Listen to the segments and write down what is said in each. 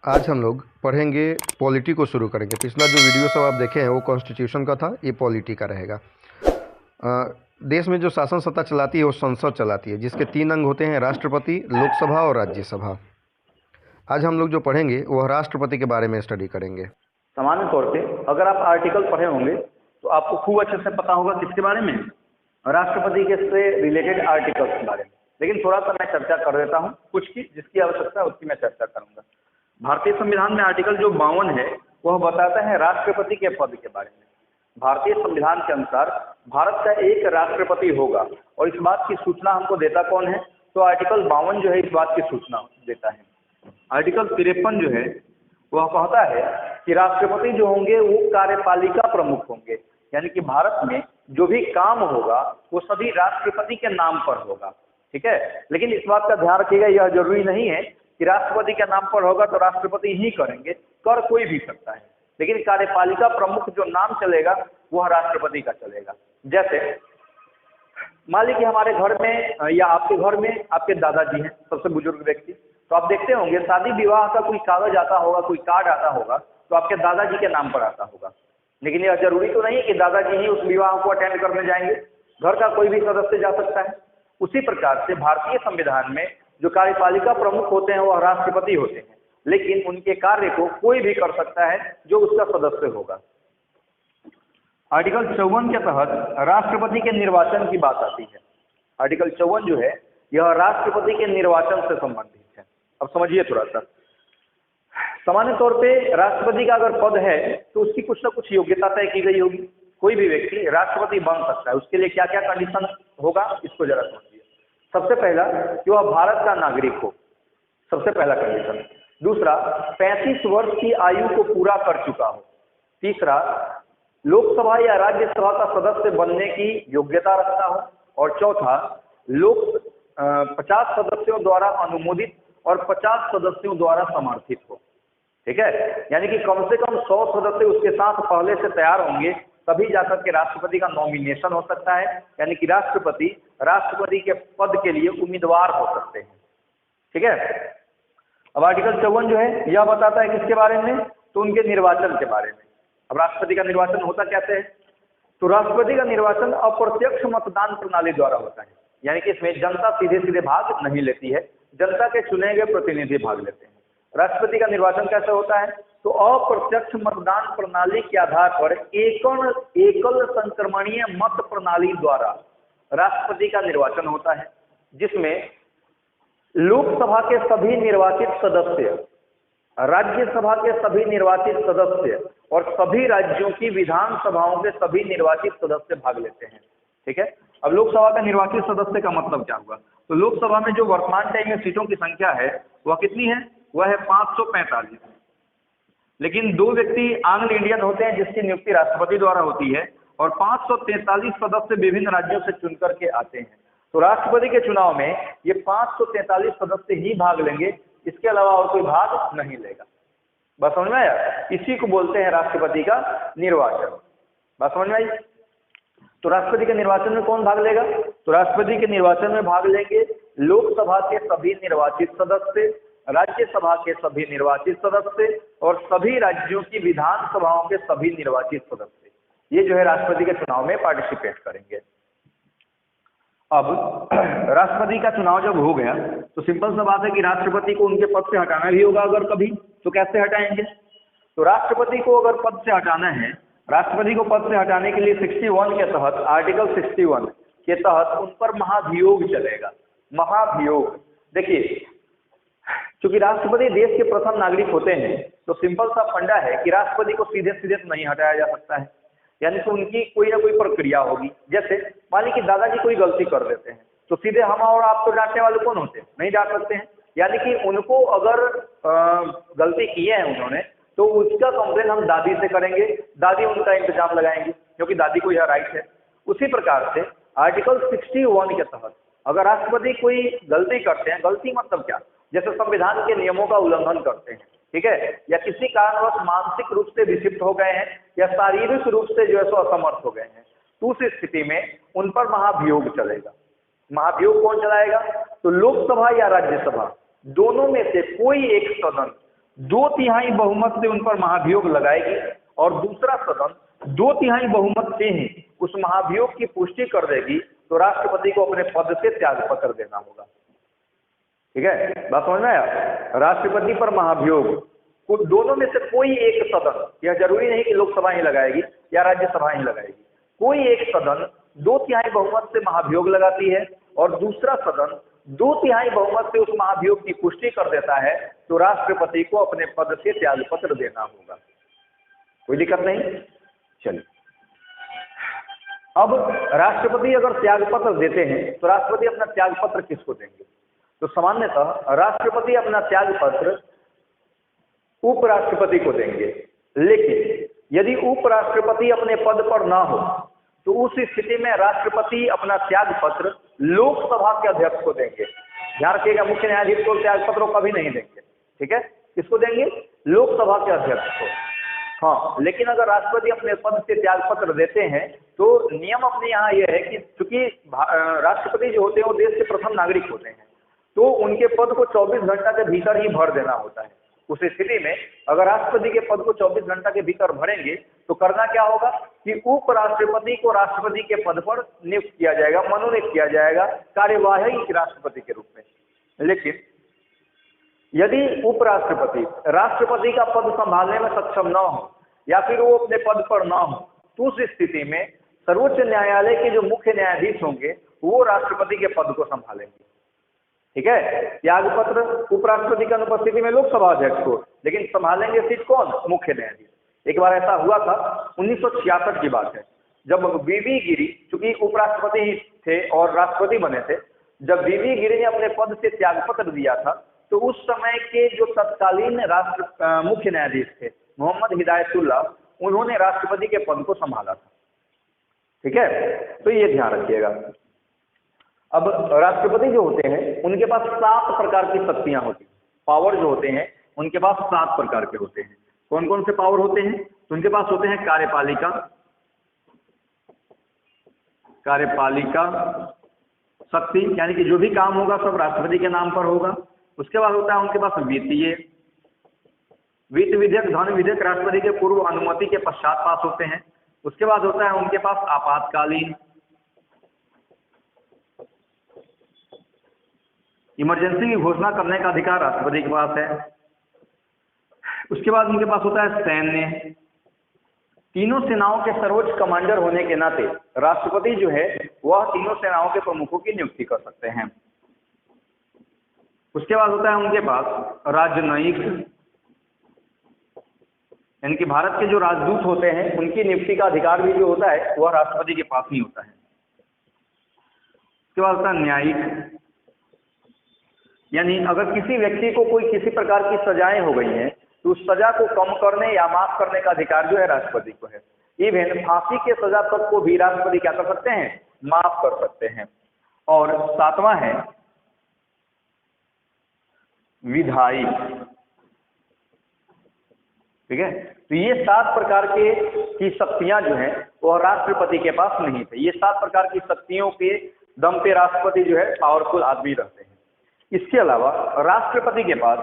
आज हम लोग पढ़ेंगे पॉलिटी को शुरू करेंगे। पिछला जो वीडियो सब आप देखे हैं वो कॉन्स्टिट्यूशन का था, ये पॉलिटी का रहेगा। देश में जो शासन सत्ता चलाती है वो संसद चलाती है, जिसके 3 अंग होते हैं, राष्ट्रपति, लोकसभा और राज्यसभा। आज हम लोग जो पढ़ेंगे वह राष्ट्रपति के बारे में स्टडी करेंगे। सामान्य तौर पे अगर आप आर्टिकल पढ़े होंगे तो आपको खूब अच्छे से पता होगा किसके बारे में, राष्ट्रपति के से रिलेटेड आर्टिकल्स के बारे में। लेकिन थोड़ा सा मैं चर्चा कर देता हूँ कुछ की, जिसकी आवश्यकता है उसकी मैं चर्चा करूंगा। भारतीय संविधान में आर्टिकल जो 52 है वह बताता है राष्ट्रपति के पद के बारे में। भारतीय संविधान के अनुसार भारत का एक राष्ट्रपति होगा, और इस बात की सूचना हमको देता कौन है? तो आर्टिकल 52 जो है इस बात की सूचना देता है। आर्टिकल 53 जो है वह कहता है कि राष्ट्रपति जो होंगे वो कार्यपालिका प्रमुख होंगे, यानी कि भारत में जो भी काम होगा वो सभी राष्ट्रपति के नाम पर होगा। ठीक है, लेकिन इस बात का ध्यान रखिएगा, यह जरूरी नहीं है कि राष्ट्रपति के नाम पर होगा तो राष्ट्रपति ही करेंगे, कर कोई भी सकता है, लेकिन कार्यपालिका प्रमुख जो नाम चलेगा वह राष्ट्रपति का चलेगा। जैसे मान लीजिए हमारे घर में या आपके घर में आपके दादाजी हैं, सबसे बुजुर्ग व्यक्ति, तो आप देखते होंगे शादी विवाह का कोई कागज आता होगा, कोई कार्ड आता होगा तो आपके दादाजी के नाम पर आता होगा। लेकिन यह जरूरी तो नहीं कि दादाजी ही उस विवाह को अटेंड करने जाएंगे, घर का कोई भी सदस्य जा सकता है। उसी प्रकार से भारतीय संविधान में जो कार्यपालिका प्रमुख होते हैं वह राष्ट्रपति होते हैं, लेकिन उनके कार्य को कोई भी कर सकता है जो उसका सदस्य होगा। आर्टिकल 54 के तहत राष्ट्रपति के निर्वाचन की बात आती है। आर्टिकल 54 जो है यह राष्ट्रपति के निर्वाचन से संबंधित है। अब समझिए थोड़ा सा, सामान्य तौर पे राष्ट्रपति का अगर पद है तो उसकी कुछ ना कुछ योग्यता तय की गई होगी। कोई भी व्यक्ति राष्ट्रपति बन सकता है, उसके लिए क्या क्या कंडीशन होगा इसको जरा समझिए। सबसे पहला कि वह भारत का नागरिक हो, सबसे पहला कंडीशन। दूसरा, 35 वर्ष की आयु को पूरा कर चुका हो। तीसरा, लोकसभा या राज्यसभा का सदस्य बनने की योग्यता रखता हो। और चौथा, 50 सदस्यों द्वारा अनुमोदित और 50 सदस्यों द्वारा समर्थित हो। ठीक है, यानी कि कम से कम 100 सदस्य उसके साथ पहले से तैयार होंगे, तभी जाकर के राष्ट्रपति का नॉमिनेशन हो सकता है, यानी कि राष्ट्रपति के पद के लिए उम्मीदवार हो सकते हैं। ठीक है, अब आर्टिकल 54 जो है यह बताता है किसके बारे में? तो उनके निर्वाचन के बारे में। अब राष्ट्रपति का निर्वाचन होता कैसे है? तो राष्ट्रपति का निर्वाचन अप्रत्यक्ष मतदान प्रणाली द्वारा होता है, यानी कि इसमें जनता सीधे सीधे भाग नहीं लेती है, जनता के चुने गए प्रतिनिधि भाग लेते हैं। राष्ट्रपति का निर्वाचन कैसे होता है? तो अप्रत्यक्ष मतदान प्रणाली के आधार पर एकल संक्रमणीय मत प्रणाली द्वारा राष्ट्रपति का निर्वाचन होता है, जिसमें लोकसभा के सभी निर्वाचित सदस्य, राज्यसभा के सभी निर्वाचित सदस्य और सभी राज्यों की विधानसभाओं के सभी निर्वाचित सदस्य भाग लेते हैं। ठीक है, अब लोकसभा का निर्वाचित सदस्य का मतलब क्या हुआ? तो लोकसभा में जो वर्तमान टाइम में सीटों की संख्या है वह कितनी है? वह है 545। लेकिन 2 व्यक्ति आंग्ल इंडियन होते हैं जिसकी नियुक्ति राष्ट्रपति द्वारा होती है, और 543 सदस्य विभिन्न राज्यों से चुन करके आते हैं। तो राष्ट्रपति के चुनाव में ये 543 सदस्य ही भाग लेंगे, इसके अलावा और कोई भाग नहीं लेगा। बात समझ में आया? इसी को बोलते हैं राष्ट्रपति का निर्वाचन। बात समझ में आई? तो राष्ट्रपति के निर्वाचन में कौन भाग लेगा? तो राष्ट्रपति के निर्वाचन में भाग लेंगे लोकसभा के सभी निर्वाचित सदस्य, राज्यसभा के सभी निर्वाचित सदस्य और सभी राज्यों की विधानसभाओं के सभी निर्वाचित सदस्य। ये जो है राष्ट्रपति के चुनाव में पार्टिसिपेट करेंगे। अब राष्ट्रपति का चुनाव जब हो गया तो सिंपल सा बात है कि राष्ट्रपति को उनके पद से हटाना भी होगा अगर कभी, तो कैसे हटाएंगे? तो राष्ट्रपति को अगर पद से हटाना है, राष्ट्रपति को पद से हटाने के लिए 61 के तहत, आर्टिकल 61 के तहत उन पर महाभियोग चलेगा। महाभियोग, देखिए क्योंकि राष्ट्रपति देश के प्रथम नागरिक होते हैं तो सिंपल सा फंडा है कि राष्ट्रपति को सीधे सीधे तो नहीं हटाया जा सकता है, यानी कि उनकी कोई ना कोई प्रक्रिया होगी। जैसे मान लीजिए कि दादाजी कोई गलती कर देते हैं तो सीधे हम और आप तो डांटने वाले कौन होते हैं? नहीं डांट सकते हैं, यानी कि उनको अगर गलती की है उन्होंने तो उसका कंप्लेन हम दादी से करेंगे, दादी उनका इंतजाम लगाएंगे, क्योंकि दादी को यह राइट है। उसी प्रकार से आर्टिकल 61 के तहत अगर राष्ट्रपति कोई गलती करते हैं, गलती मतलब क्या? जैसे संविधान के नियमों का उल्लंघन करते हैं, ठीक है, या किसी कारणवश मानसिक रूप से विक्षिप्त हो गए हैं या शारीरिक रूप से जो है सो असमर्थ हो गए हैं, तो उस स्थिति में उन पर महाभियोग चलेगा। महाभियोग कौन चलाएगा? तो लोकसभा या राज्यसभा दोनों में से कोई एक सदन 2/3 बहुमत से उन पर महाभियोग लगाएगी और दूसरा सदन 2/3 बहुमत से ही उस महाभियोग की पुष्टि कर देगी, तो राष्ट्रपति को अपने पद से त्यागपत्र देना होगा। ठीक है, बात समझ में आया? राष्ट्रपति पर महाभियोग, दोनों में से कोई एक सदन, यह जरूरी नहीं कि लोकसभा ही लगाएगी या राज्यसभा ही लगाएगी, कोई एक सदन 2/3 बहुमत से महाभियोग लगाती है और दूसरा सदन 2/3 बहुमत से उस महाभियोग की पुष्टि कर देता है, तो राष्ट्रपति को अपने पद से त्यागपत्र देना होगा। कोई दिक्कत नहीं? चलिए, अब राष्ट्रपति अगर त्यागपत्र देते हैं तो राष्ट्रपति अपना त्यागपत्र किसको देंगे? तो सामान्यतः राष्ट्रपति अपना त्यागपत्र उपराष्ट्रपति को देंगे, लेकिन यदि उपराष्ट्रपति अपने पद पर ना हो तो उस स्थिति में राष्ट्रपति अपना त्यागपत्र लोकसभा के अध्यक्ष को देंगे। ध्यान रखिएगा, मुख्य न्यायाधीश को त्यागपत्र कभी नहीं देंगे। ठीक है, किसको देंगे? लोकसभा के अध्यक्ष को। हाँ, लेकिन अगर राष्ट्रपति अपने पद से त्यागपत्र देते हैं तो नियम अपने यहाँ यह है कि चूंकि राष्ट्रपति जो होते हैं वो देश के प्रथम नागरिक होते हैं, तो उनके पद को 24 घंटा के भीतर ही भर देना होता है। उस स्थिति में अगर राष्ट्रपति के पद को 24 घंटा के भीतर भरेंगे तो करना क्या होगा कि उपराष्ट्रपति को राष्ट्रपति के पद पर नियुक्त किया जाएगा, मनोनीत किया जाएगा कार्यवाही राष्ट्रपति के रूप में। लेकिन यदि उपराष्ट्रपति राष्ट्रपति का पद संभालने में सक्षम न हो या फिर वो अपने पद पर न हो, तो उस स्थिति में सर्वोच्च न्यायालय के जो मुख्य न्यायाधीश होंगे वो राष्ट्रपति के पद को संभालेंगे। ठीक है, त्यागपत्र उपराष्ट्रपति की अनुपस्थिति में लोकसभा अध्यक्ष को, लेकिन संभालेंगे सीट कौन? मुख्य न्यायाधीश। एक बार ऐसा हुआ था, 1966 की बात है, जब वीवी गिरी, चूंकि उपराष्ट्रपति ही थे और राष्ट्रपति बने थे, जब वीवी गिरी ने अपने पद से त्यागपत्र दिया था तो उस समय के जो तत्कालीन मुख्य न्यायाधीश थे मोहम्मद हिदायतुल्लाह, उन्होंने राष्ट्रपति के पद को संभाला था। ठीक है, तो ये ध्यान रखिएगा। अब राष्ट्रपति जो होते हैं उनके पास 7 प्रकार की शक्तियां होती हैं, पावर जो होते हैं उनके पास 7 प्रकार के होते हैं। कौन कौन से पावर होते हैं? तो उनके पास होते हैं कार्यपालिका शक्ति, यानी कि जो भी काम होगा सब राष्ट्रपति के नाम पर होगा। उसके बाद होता है उनके पास वित्त विधेयक, धन विधेयक राष्ट्रपति के पूर्व अनुमति के पश्चात पास होते हैं। उसके बाद होता है उनके पास आपातकालीन, इमरजेंसी की घोषणा करने का अधिकार राष्ट्रपति के पास है। उसके बाद उनके पास होता है सैन्य, तीनों सेनाओं के सर्वोच्च कमांडर होने के नाते राष्ट्रपति जो है वह तीनों सेनाओं के प्रमुखों की नियुक्ति कर सकते हैं। उसके बाद होता है उनके पास राजनयिक, यानी कि भारत के जो राजदूत होते हैं उनकी नियुक्ति का अधिकार भी जो होता है वह राष्ट्रपति के पास ही होता है। उसके बाद होता है न्यायिक, यानी अगर किसी व्यक्ति को कोई किसी प्रकार की सजाएं हो गई हैं तो उस सजा को कम करने या माफ करने का अधिकार जो है राष्ट्रपति को है। इवन फांसी के सजा तक को भी राष्ट्रपति क्या कर सकते हैं? माफ कर सकते हैं। और 7वां है विधायी। ठीक है, तो ये 7 प्रकार की शक्तियां जो हैं वो राष्ट्रपति के पास नहीं थे। ये 7 प्रकार की शक्तियों के दम पे राष्ट्रपति जो है पावरफुल आदमी रहते हैं। इसके अलावा राष्ट्रपति के पास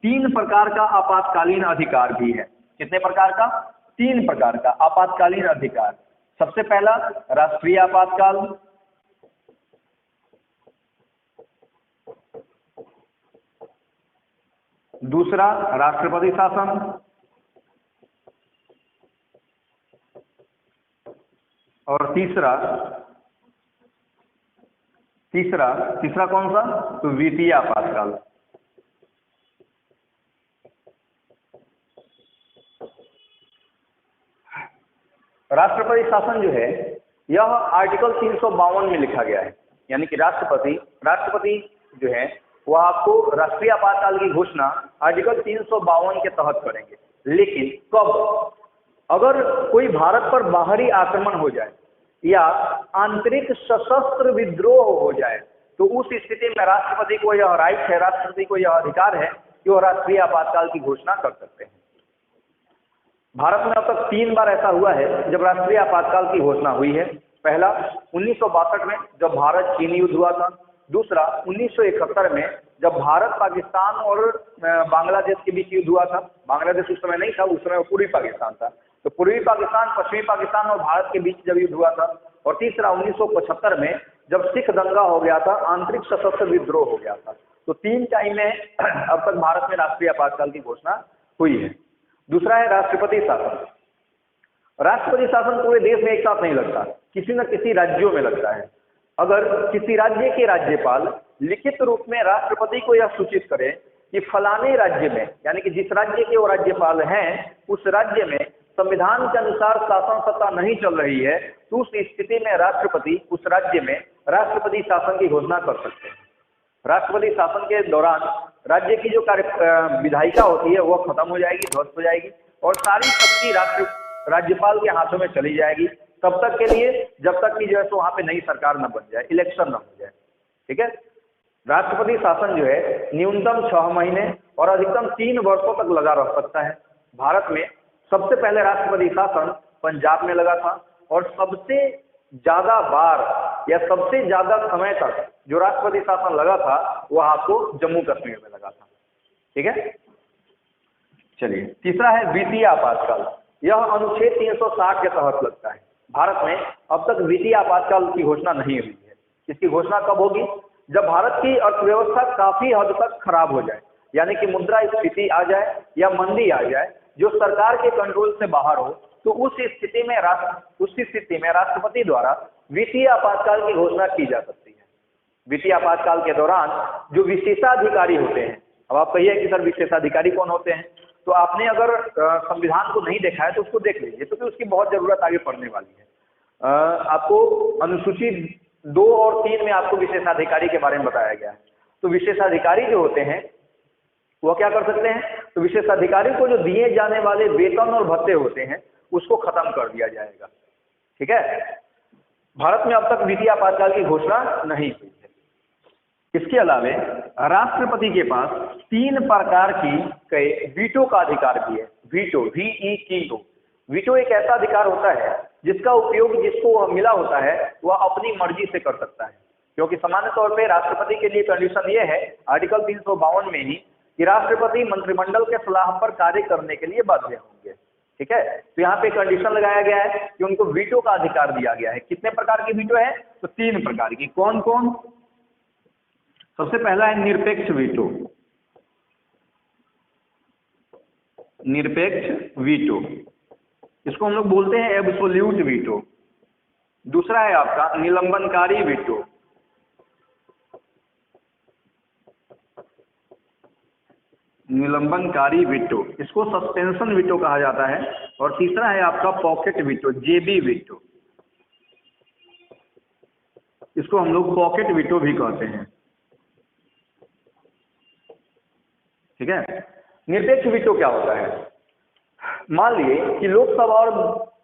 3 प्रकार का आपातकालीन अधिकार भी है। कितने प्रकार का? 3 प्रकार का आपातकालीन अधिकार। सबसे पहला राष्ट्रीय आपातकाल, दूसरा राष्ट्रपति शासन, और तीसरा कौन सा? तो वित्तीय आपातकाल। राष्ट्रपति शासन जो है यह आर्टिकल 352 में लिखा गया है, यानी कि राष्ट्रपति जो है वह आपको राष्ट्रीय आपातकाल की घोषणा आर्टिकल 352 के तहत करेंगे। लेकिन कब? अगर कोई भारत पर बाहरी आक्रमण हो जाए या आंतरिक सशस्त्र विद्रोह हो जाए तो उस स्थिति में राष्ट्रपति को यह राइट है, राष्ट्रपति को यह अधिकार है कि वह राष्ट्रीय आपातकाल की घोषणा कर सकते हैं। भारत में अब तक 3 बार ऐसा हुआ है जब राष्ट्रीय आपातकाल की घोषणा हुई है। पहला 1962 में जब भारत चीन युद्ध हुआ था, दूसरा 1971 में जब भारत पाकिस्तान और बांग्लादेश के बीच युद्ध हुआ था, बांग्लादेश उस समय नहीं था, उस समय पूर्वी पाकिस्तान था, तो पूर्वी पाकिस्तान, पश्चिमी पाकिस्तान और भारत के बीच जब युद्ध हुआ था। और तीसरा 1975 में जब सिख दंगा हो गया था, आंतरिक सशस्त्र विद्रोह हो गया था। तो 3 टाइम में अब तक भारत में राष्ट्रीय आपातकाल की घोषणा हुई है। दूसरा है राष्ट्रपति शासन। राष्ट्रपति शासन पूरे देश में एक साथ नहीं लगता, किसी न किसी राज्यों में लगता है। अगर किसी राज्य के राज्यपाल लिखित रूप में राष्ट्रपति को यह सूचित करें कि फलाने राज्य में, यानी कि जिस राज्य के वो राज्यपाल हैं, उस राज्य में संविधान के अनुसार शासन सत्ता नहीं चल रही है, तो उस स्थिति में राष्ट्रपति उस राज्य में राष्ट्रपति शासन की घोषणा कर सकते हैं। राष्ट्रपति शासन के दौरान राज्य की जो विधायिका होती है वह खत्म हो जाएगी, ध्वस्त हो जाएगी, और सारी शक्ति राज्यपाल के हाथों में चली जाएगी, तब तक के लिए जब तक कि जो है सो वहां पे नई सरकार न बन जाए, इलेक्शन न हो जाए। ठीक है। राष्ट्रपति शासन जो है न्यूनतम 6 महीने और अधिकतम 3 वर्षों तक लगा रह सकता है। भारत में सबसे पहले राष्ट्रपति शासन पंजाब में लगा था, और सबसे ज्यादा बार या सबसे ज्यादा समय तक जो राष्ट्रपति शासन लगा था वह आपको जम्मू कश्मीर में लगा था। ठीक है। चलिए, तीसरा है वित्तीय आपातकाल। यह अनुच्छेद 360 के तहत लगता है। भारत में अब तक वित्तीय आपातकाल की घोषणा नहीं हुई है। इसकी घोषणा कब होगी? जब भारत की अर्थव्यवस्था काफी हद तक खराब हो जाए, यानी कि मुद्रास्फीति आ जाए या मंदी आ जाए जो सरकार के कंट्रोल से बाहर हो, तो उस स्थिति में राष्ट्रपति द्वारा वित्तीय आपातकाल की घोषणा की जा सकती है। वित्तीय आपातकाल के दौरान जो विशेषाधिकारी होते हैं, अब आप कहिए कि सर विशेषाधिकारी कौन होते हैं, तो आपने अगर संविधान को नहीं देखा है तो उसको देख लीजिए, क्योंकि उसकी बहुत जरूरत आगे पड़ने वाली है। आपको अनुसूची 2 और 3 में आपको विशेषाधिकारी के बारे में बताया गया है। तो विशेषाधिकारी जो होते हैं वह क्या कर सकते हैं? तो विशेषाधिकारी को जो दिए जाने वाले वेतन और भत्ते होते हैं उसको खत्म कर दिया जाएगा। ठीक है। भारत में अब तक वित्तीय आपातकाल की घोषणा नहीं हुई है। इसके अलावे राष्ट्रपति के पास 3 प्रकार की वीटो का अधिकार भी है। Veto, VETO। वीटो एक ऐसा अधिकार होता है जिसका उपयोग जिसको मिला होता है वह अपनी मर्जी से कर सकता है, क्योंकि सामान्य तौर पे राष्ट्रपति के लिए कंडीशन ये है आर्टिकल 352 में ही कि राष्ट्रपति मंत्रिमंडल के सलाह पर कार्य करने के लिए बाध्य होंगे। ठीक है। तो यहाँ पे कंडीशन लगाया गया है कि उनको वीटो का अधिकार दिया गया है। कितने प्रकार की वीटो है? तो 3 प्रकार की। कौन कौन? सबसे पहला है निरपेक्ष वीटो। निरपेक्ष वीटो, इसको हम लोग बोलते हैं एब्सोल्यूट वीटो। दूसरा है आपका निलंबनकारी वीटो। निलंबनकारी वीटो, इसको सस्पेंशन वीटो कहा जाता है। और तीसरा है आपका पॉकेट वीटो, JB वीटो। इसको हम लोग पॉकेट वीटो भी कहते हैं। ठीक है। निरपेक्ष वीटो क्या होता है? मान लिए कि लोकसभा और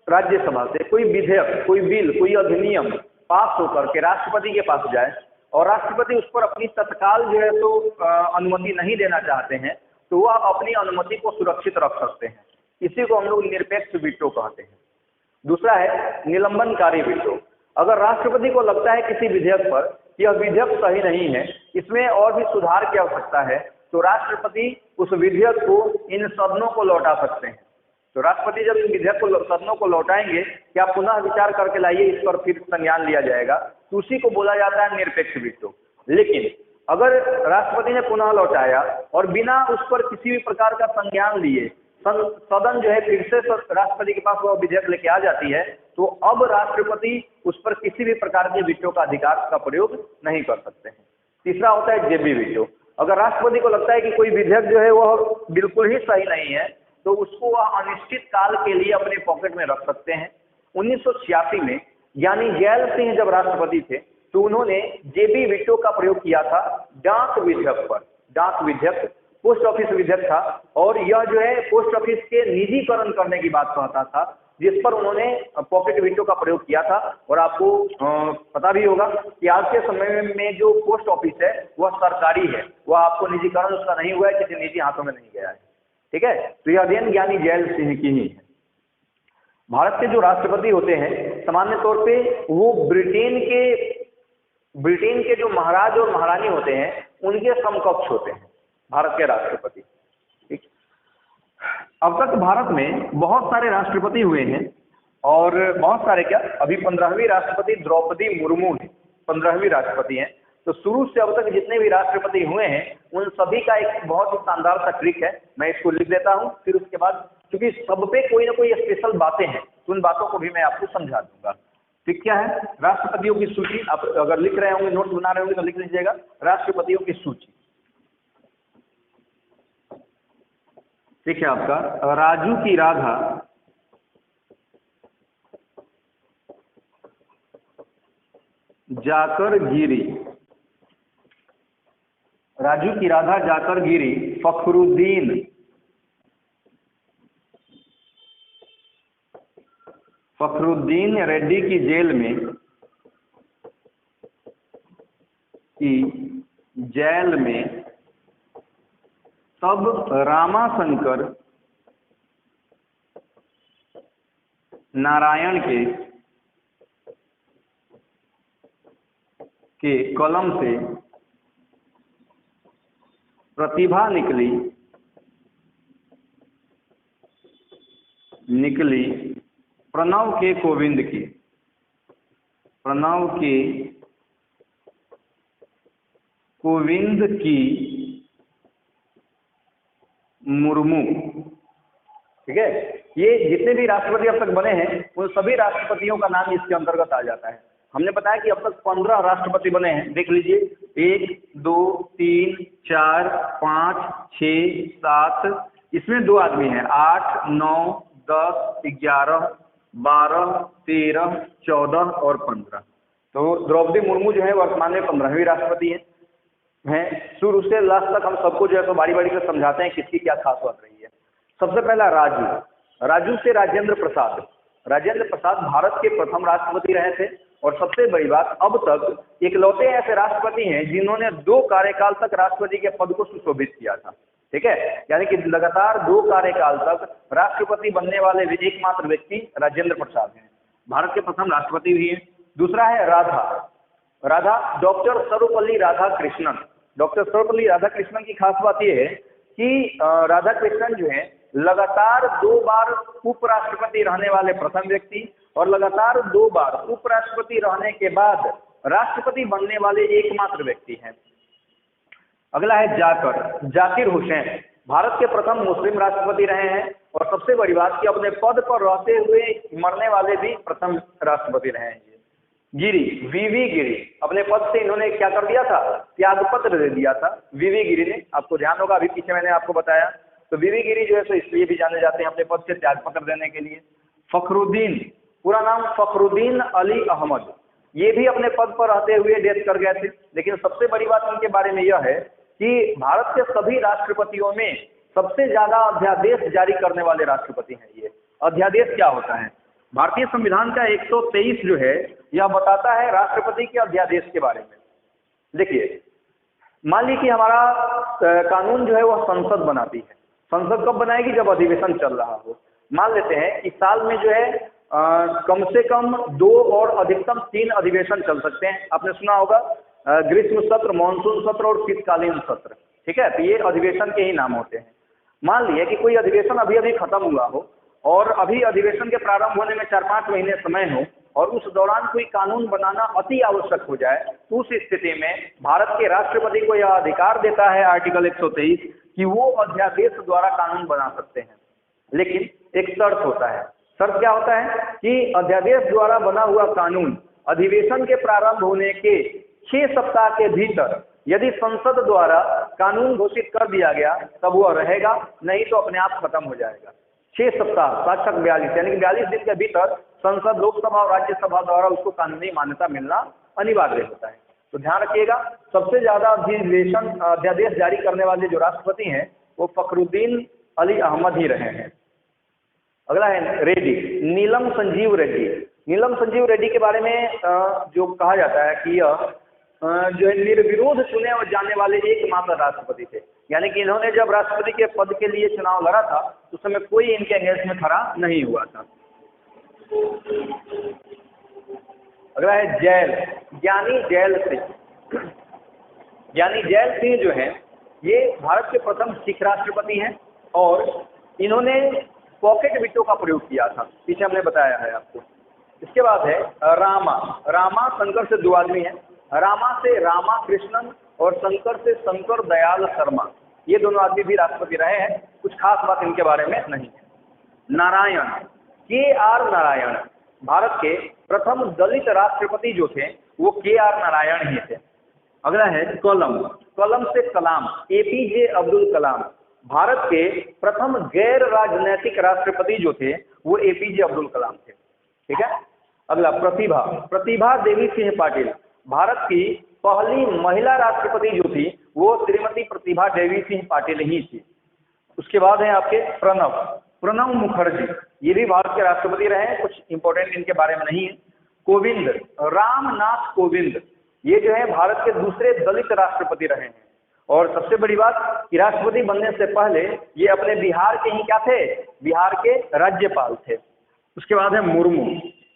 राज्यसभा से कोई विधेयक, कोई बिल, कोई अधिनियम पास होकर के राष्ट्रपति के पास जाए और राष्ट्रपति उस पर अपनी तत्काल जो है तो अनुमति नहीं देना चाहते हैं, तो वह अपनी अनुमति को सुरक्षित रख सकते हैं। इसी को हम लोग निरपेक्ष वीटो कहते हैं। दूसरा है निलंबनकारी वीटो। अगर राष्ट्रपति को लगता है किसी विधेयक पर यह विधेयक सही नहीं है, इसमें और भी सुधार की आवश्यकता है, तो राष्ट्रपति उस विधेयक को इन सदनों को लौटा सकते हैं। तो राष्ट्रपति जब इन विधेयक को सदनों को लौटाएंगे कि आप पुनः विचार करके लाइए, इस पर फिर संज्ञान लिया जाएगा, तो उसी को बोला जाता है निरपेक्ष वीटो। लेकिन अगर राष्ट्रपति ने पुनः लौटाया और बिना उस पर किसी भी प्रकार का संज्ञान लिए सदन जो है फिर से राष्ट्रपति के पास वह विधेयक लेके आ जाती है, तो अब राष्ट्रपति उस पर किसी भी प्रकार के वीटो का अधिकार का प्रयोग नहीं कर सकते हैं। तीसरा होता है JB वीटो। अगर राष्ट्रपति को लगता है कि कोई विधेयक जो है वह बिल्कुल ही सही नहीं है, तो उसको वह अनिश्चित काल के लिए अपने पॉकेट में रख सकते हैं। 1986 में ज्ञानी जैल सिंह जब राष्ट्रपति थे तो उन्होंने JB वीटो का प्रयोग किया था डाक विधेयक पर। डाक विधेयक पोस्ट ऑफिस विधेयक था, और यह जो है पोस्ट ऑफिस के निजीकरण करने की बात कहता था, जिस पर उन्होंने पॉकेट वीटो का प्रयोग किया था। और आपको पता भी होगा कि आज के समय में जो पोस्ट ऑफिस है वह सरकारी है, वह आपको निजीकरण उसका नहीं हुआ है, किसी निजी हाथों में नहीं गया है। ठीक है। तो यह अध्ययन ज्ञानी जैल सिंह की ही है। भारत के जो राष्ट्रपति होते हैं सामान्य तौर पे वो ब्रिटेन के ब्रिटेन के जो महाराज और महारानी होते हैं उनके समकक्ष होते हैं भारत के राष्ट्रपति। ठीक, अब तक भारत में बहुत सारे राष्ट्रपति हुए हैं और बहुत सारे क्या, अभी 15वीं राष्ट्रपति द्रौपदी मुर्मू है, 15वीं राष्ट्रपति हैं। तो शुरू से अब तक जितने भी राष्ट्रपति हुए हैं उन सभी का एक बहुत ही शानदार सा ट्रिक है, मैं इसको लिख देता हूं, फिर उसके बाद क्योंकि सब पे कोई ना कोई स्पेशल बातें हैं तो उन बातों को भी मैं आपको समझा दूंगा। ठीक, क्या है राष्ट्रपतियों की सूची, आप अगर लिख रहे होंगे, नोट बना रहे होंगे तो लिख लीजिएगा, राष्ट्रपतियों की सूची। ठीक है, आपका राजू की राधा, जाकर गिरी, राजू की राधा जाकर गिरी, फखरुद्दीन रेड्डी की जेल में तब रामाशंकर नारायण के कलम से प्रतिभा निकली प्रणव के कोविंद की मुर्मू। ठीक है, ये जितने भी राष्ट्रपति अब तक बने हैं उन सभी राष्ट्रपतियों का नाम इसके अंतर्गत आ जाता है। हमने बताया कि अब तक 15 राष्ट्रपति बने हैं, देख लीजिए 1 2 3 4 5 6 7, इसमें 2 आदमी हैं, 8 9 10 11 12 13 14 और 15। तो द्रौपदी मुर्मू जो है वर्तमान में 15वीं राष्ट्रपति हैं। शुरू से लास्ट तक हम सबको जो है तो बारी बारी से समझाते हैं किसकी क्या खास बात रही है। सबसे पहला राजू से राजेंद्र प्रसाद भारत के प्रथम राष्ट्रपति रहे थे और सबसे बड़ी बात, अब तक इकलौते ऐसे राष्ट्रपति हैं जिन्होंने 2 कार्यकाल तक राष्ट्रपति के पद को सुशोभित किया था। ठीक है, यानी कि लगातार 2 कार्यकाल तक राष्ट्रपति बनने वाले एकमात्र व्यक्ति राजेंद्र प्रसाद हैं, भारत के प्रथम राष्ट्रपति भी हैं। दूसरा है राधा डॉक्टर सर्वपल्ली राधाकृष्णन की खास बात यह है कि राधाकृष्णन जो है लगातार 2 बार उपराष्ट्रपति रहने वाले प्रथम व्यक्ति और लगातार 2 बार उपराष्ट्रपति रहने के बाद राष्ट्रपति बनने वाले एकमात्र व्यक्ति हैं। अगला है जाकिर हुसैन, भारत के प्रथम मुस्लिम राष्ट्रपति रहे हैं और सबसे बड़ी बात कि अपने पद पर रहते हुए मरने वाले भी प्रथम राष्ट्रपति रहे हैं। वीवी गिरी, अपने पद से इन्होंने क्या कर दिया था, त्यागपत्र दे दिया था वीवी गिरी ने, आपको ध्यान होगा अभी पीछे मैंने आपको बताया। तो वीवी गिरी जो है तो इसलिए भी जाने जाते हैं अपने पद से त्यागपत्र देने के लिए। फखरुद्दीन, पूरा नाम फखरुद्दीन अली अहमद, ये भी अपने पद पर रहते हुए डेथ कर गए थे। लेकिन सबसे बड़ी बात उनके बारे में यह है कि भारत के सभी राष्ट्रपतियों में सबसे ज्यादा अध्यादेश जारी करने वाले राष्ट्रपति हैं ये। अध्यादेश क्या होता है, भारतीय संविधान का 123 जो है यह बताता है राष्ट्रपति के अध्यादेश के बारे में। देखिए, मान लीजिए कि हमारा कानून जो है वह संसद बनाती है। संसद कब बनाएगी, जब अधिवेशन चल रहा हो। मान लेते हैं कि साल में जो है कम से कम 2 और अधिकतम 3 अधिवेशन चल सकते हैं। आपने सुना होगा ग्रीष्म सत्र, मानसून सत्र और शीतकालीन सत्र। ठीक है, तो ये अधिवेशन के ही नाम होते हैं। मान लिया कि कोई अधिवेशन अभी खत्म हुआ हो और अभी अधिवेशन के प्रारंभ होने में 4-5 महीने समय हो और उस दौरान कोई कानून बनाना अति आवश्यक हो जाए, तो उस स्थिति में भारत के राष्ट्रपति को यह अधिकार देता है आर्टिकल 123 कि वो अध्यादेश द्वारा कानून बना सकते हैं। लेकिन एक शर्त होता है। शर्त क्या होता है कि अध्यादेश द्वारा बना हुआ कानून अधिवेशन के प्रारंभ होने के 6 सप्ताह के भीतर यदि संसद द्वारा कानून घोषित कर दिया गया तब वह रहेगा, नहीं तो अपने आप खत्म हो जाएगा। 6 सप्ताह 7-42 यानी कि 42 दिन के भीतर संसद, लोकसभा और राज्यसभा द्वारा उसको कानूनी मान्यता मिलना अनिवार्य होता है। तो ध्यान रखिएगा, सबसे ज्यादा अध्यादेश जारी करने वाले जो राष्ट्रपति हैं वो फखरुद्दीन अली अहमद ही रहे हैं। अगला है रेड्डी, नीलम संजीव रेड्डी के बारे में जो कहा जाता है कि यह जो है निर्विरोध चुने और जाने वाले एकमात्र राष्ट्रपति थे। यानी कि इन्होंने जब राष्ट्रपति के पद के लिए चुनाव लड़ा था तो उस समय कोई इनके अगेंस्ट में खड़ा नहीं हुआ था। अगला है जैल, ज्ञानी जैल सिंह। ज्ञानी जैल सिंह जो है ये भारत के प्रथम सिख राष्ट्रपति हैं और इन्होंने पॉकेट विटो का प्रयोग किया था, पीछे हमने बताया है आपको। इसके बाद है रामा। रामा शंकर से दो आदमी हैं, रामा से रामा कृष्णन और शंकर से शंकर दयाल शर्मा। ये दोनों आदमी भी राष्ट्रपति रहे हैं, कुछ खास बात इनके बारे में नहीं है। नारायण, के.आर. नारायण, भारत के प्रथम दलित राष्ट्रपति जो थे वो के.आर. नारायण ही थे। अगला है कलम। कलम से कलाम, ए.पी.जे. अब्दुल कलाम, भारत के प्रथम गैर राजनैतिक राष्ट्रपति जो थे वो ए.पी.जे. अब्दुल कलाम थे। ठीक है। अगला प्रतिभा। प्रतिभा देवी सिंह पाटिल, भारत की पहली महिला राष्ट्रपति जो थी वो श्रीमती प्रतिभा देवी सिंह पाटिल ही थी। उसके बाद है आपके प्रणब। प्रणब मुखर्जी, ये भी भारत के राष्ट्रपति रहे हैं, कुछ इंपॉर्टेंट इनके बारे में नहीं है। कोविंद, रामनाथ कोविंद, ये जो है भारत के दूसरे दलित राष्ट्रपति रहे हैं। और सबसे बड़ी बात कि राष्ट्रपति बनने से पहले ये अपने बिहार के ही क्या थे, बिहार के राज्यपाल थे। उसके बाद है मुर्मू।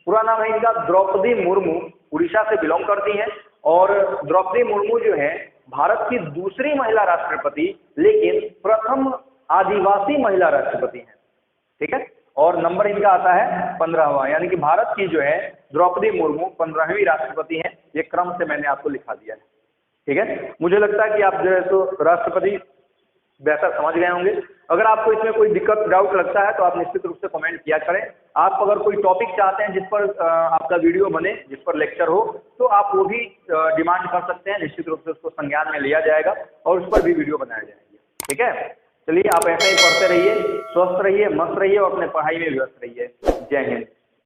पूरा नाम है इनका द्रौपदी मुर्मू, उड़ीसा से बिलोंग करती हैं और द्रौपदी मुर्मू जो है भारत की दूसरी महिला राष्ट्रपति लेकिन प्रथम आदिवासी महिला राष्ट्रपति हैं। ठीक है। और नंबर इनका आता है 15वां, यानी कि भारत की जो है द्रौपदी मुर्मू 15वीं राष्ट्रपति हैं। ये क्रम से मैंने आपको लिखा दिया है। ठीक है। मुझे लगता है कि आप जो है तो राष्ट्रपति बेहतर समझ गए होंगे। अगर आपको इसमें कोई दिक्कत डाउट लगता है तो आप निश्चित रूप से कमेंट किया करें। आप अगर कोई टॉपिक चाहते हैं जिस पर आपका वीडियो बने, जिस पर लेक्चर हो, तो आप वो भी डिमांड कर सकते हैं। निश्चित रूप से उसको संज्ञान में लिया जाएगा और उस पर भी वीडियो बनाया जाएगा। ठीक है। चलिए, आप ऐसे ही पढ़ते रहिए, स्वस्थ रहिए, मस्त रहिए और अपने पढ़ाई में व्यस्त रहिए। जय हिंद।